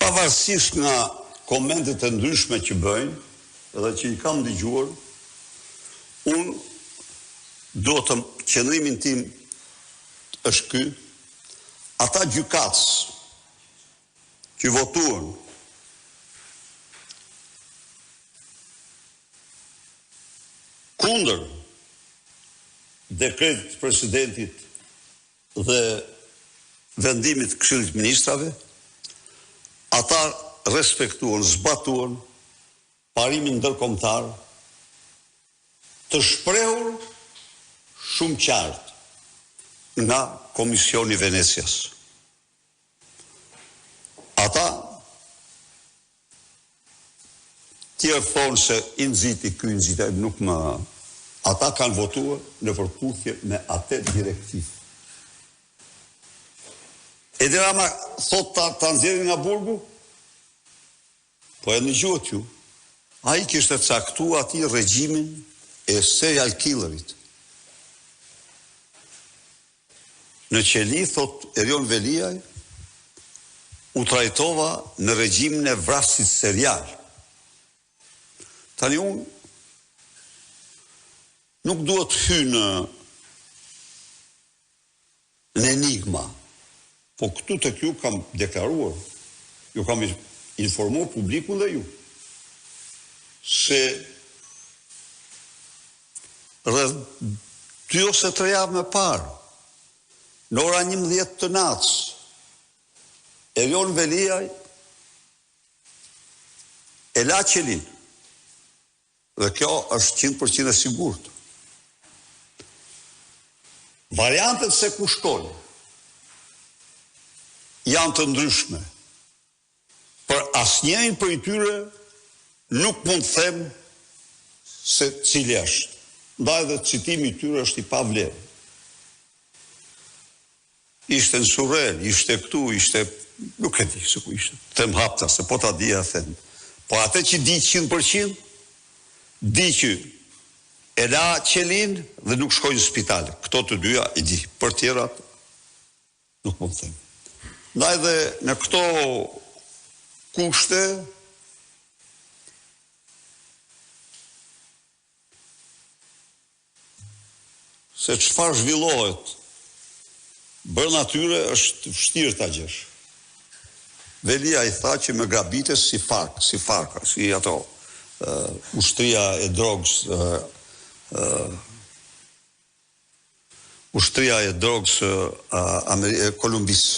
pavarësisht nga komentet e ndryshme që bëjnë, edhe që i kam dëgjuar, unë do të qëndrimin tim është ky, ata gjykatës që votuan kundër dekretit presidentit dhe vendimit të Këshillit Ministrave, ata respektuan, zbatuan parimin ndërkombëtar të shprehur shumë qartë nga Komisioni i Venecias. Ata tjerë thonë se i nxiti, ky nxiti, nuk më... Ata kanë votuar në përputhje me atë direktivë. Edi Rama thot ta nxjerrin nga burgu? Po e dëgjuat ju. Ai kishte caktuar atij regjimin e serial killerit. Në qeli, thot Erion Veliaj, u trajtova në regjimin e vrasit serial. Tani unë nuk duhet hy në enigma, po këtu të ju kam deklaruar, ju kam informuar publikun dhe ju, se rreth 2 ose 3 javë më parë, në ora 11 të natës, Erion Veliaj e la qelin. Dhe kjo është 100% e sigurt. Variantet se ku shkon janë të ndryshme. Për asnjërin prej tyre nuk mund të them se cili është. Ndaj dhe citimi i tyre është i pavlerë. Ishte në Surrel, ishte këtu, ishte... Nuk e di se ku ishte. Them hapta, se po ta dija them. Po atë që di 100%, di që e la qelin dhe nuk shkojnë në spital. Këto të dyja i di. Për tjerat, nuk mund të them. Ndaj dhe në këto kushte, se çfarë zhvillohet brenda tyre është vështirë ta gjesh. Velia i tha që me grabites si farka, si ato ushtria e drogës, ushtria e drogës Kolumbisë.